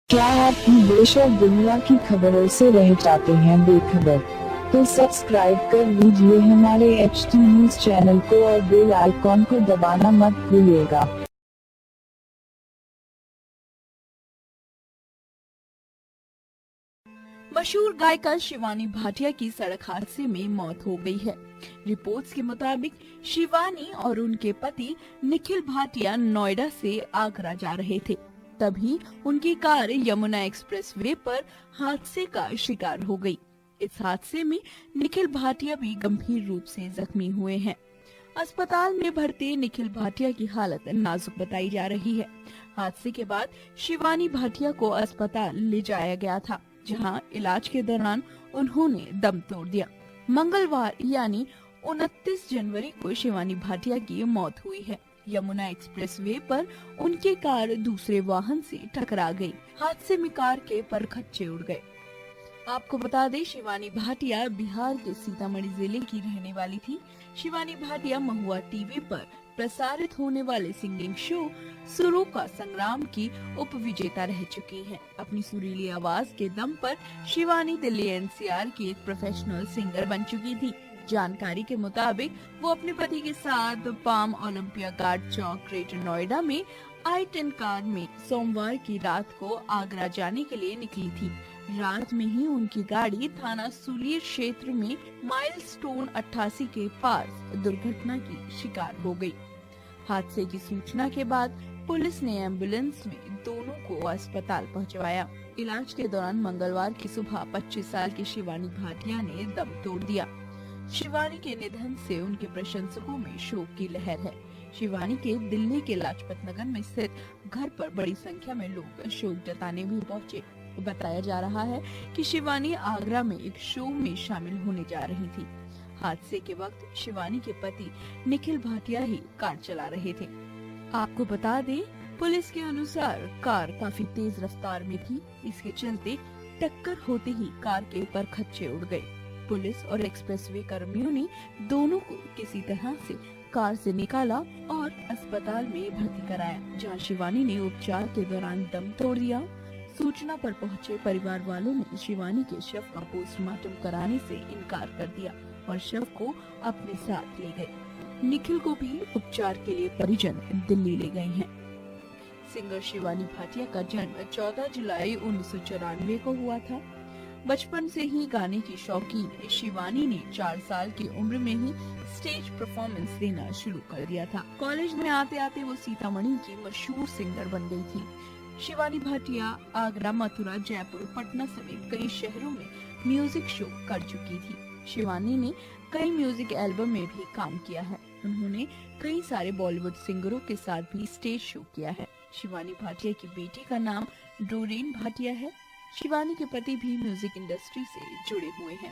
क्या आप भी देश और दुनिया की खबरों से रह जाते हैं बेखबर? तो सब्सक्राइब कर लीजिए हमारे HT न्यूज चैनल को और बेल आइकॉन को दबाना मत भूलिएगा। मशहूर गायिका शिवानी भाटिया की सड़क हादसे में मौत हो गई है। रिपोर्ट्स के मुताबिक शिवानी और उनके पति निखिल भाटिया नोएडा से आगरा जा रहे थे। तभी उनकी कार यमुना एक्सप्रेसवे पर हादसे का शिकार हो गई। इस हादसे में निखिल भाटिया भी गंभीर रूप से जख्मी हुए हैं। अस्पताल में भर्ती निखिल भाटिया की हालत नाजुक बताई जा रही है। हादसे के बाद शिवानी भाटिया को अस्पताल ले जाया गया था, जहां इलाज के दौरान उन्होंने दम तोड़ दिया। मंगलवार यानी 29 जनवरी को शिवानी भाटिया की मौत हुई है। यमुना एक्सप्रेसवे पर उनकी कार दूसरे वाहन से टकरा गई। हादसे में कार के परखच्चे उड़ गए। आपको बता दें, शिवानी भाटिया बिहार के सीतामढ़ी जिले की रहने वाली थी। शिवानी भाटिया महुआ टीवी पर प्रसारित होने वाले सिंगिंग शो सुरों का संग्राम की उप विजेता रह चुकी हैं। अपनी सुरीली आवाज के दम पर शिवानी दिल्ली NCR की एक प्रोफेशनल सिंगर बन चुकी थी। जानकारी के मुताबिक वो अपने पति के साथ पाम ओलंपिया गार्ड चौक ग्रेटर नोएडा में I-10 कार में सोमवार की रात को आगरा जाने के लिए निकली थी। रात में ही उनकी गाड़ी थाना सुलीर क्षेत्र में माइलस्टोन 88 के पास दुर्घटना की शिकार हो गई। हादसे की सूचना के बाद पुलिस ने एम्बुलेंस में दोनों को अस्पताल पहुंचवाया। इलाज के दौरान मंगलवार की सुबह 25 साल की शिवानी भाटिया ने दम तोड़ दिया। शिवानी के निधन से उनके प्रशंसकों में शोक की लहर है। शिवानी के दिल्ली के लाजपत नगर में स्थित घर पर बड़ी संख्या में लोग शोक जताने भी पहुंचे। बताया जा रहा है कि शिवानी आगरा में एक शो में शामिल होने जा रही थी। हादसे के वक्त शिवानी के पति निखिल भाटिया ही कार चला रहे थे। आपको बता दें, पुलिस के अनुसार कार काफी तेज रफ्तार में थी। इसके चलते टक्कर होते ही कार के परखच्चे उड़ गए। पुलिस और एक्सप्रेसवे कर्मियों ने दोनों को किसी तरह से कार से निकाला और अस्पताल में भर्ती कराया, जहां शिवानी ने उपचार के दौरान दम तोड़ दिया। सूचना पर पहुंचे परिवार वालों ने शिवानी के शव का पोस्टमार्टम कराने से इनकार कर दिया और शव को अपने साथ ले गए। निखिल को भी उपचार के लिए परिजन दिल्ली ले गए हैं। सिंगर शिवानी भाटिया का जन्म 14 जुलाई 1994 को हुआ था। बचपन से ही गाने की शौकीन शिवानी ने 4 साल की उम्र में ही स्टेज परफॉर्मेंस देना शुरू कर दिया था। कॉलेज में आते आते वो सीतामढ़ी की मशहूर सिंगर बन गई थी। शिवानी भाटिया आगरा, मथुरा, जयपुर, पटना समेत कई शहरों में म्यूजिक शो कर चुकी थी। शिवानी ने कई म्यूजिक एल्बम में भी काम किया है। उन्होंने कई सारे बॉलीवुड सिंगरों के साथ भी स्टेज शो किया है। शिवानी भाटिया की बेटी का नाम डोरेन भाटिया है। शिवानी के पति भी म्यूजिक इंडस्ट्री से जुड़े हुए हैं।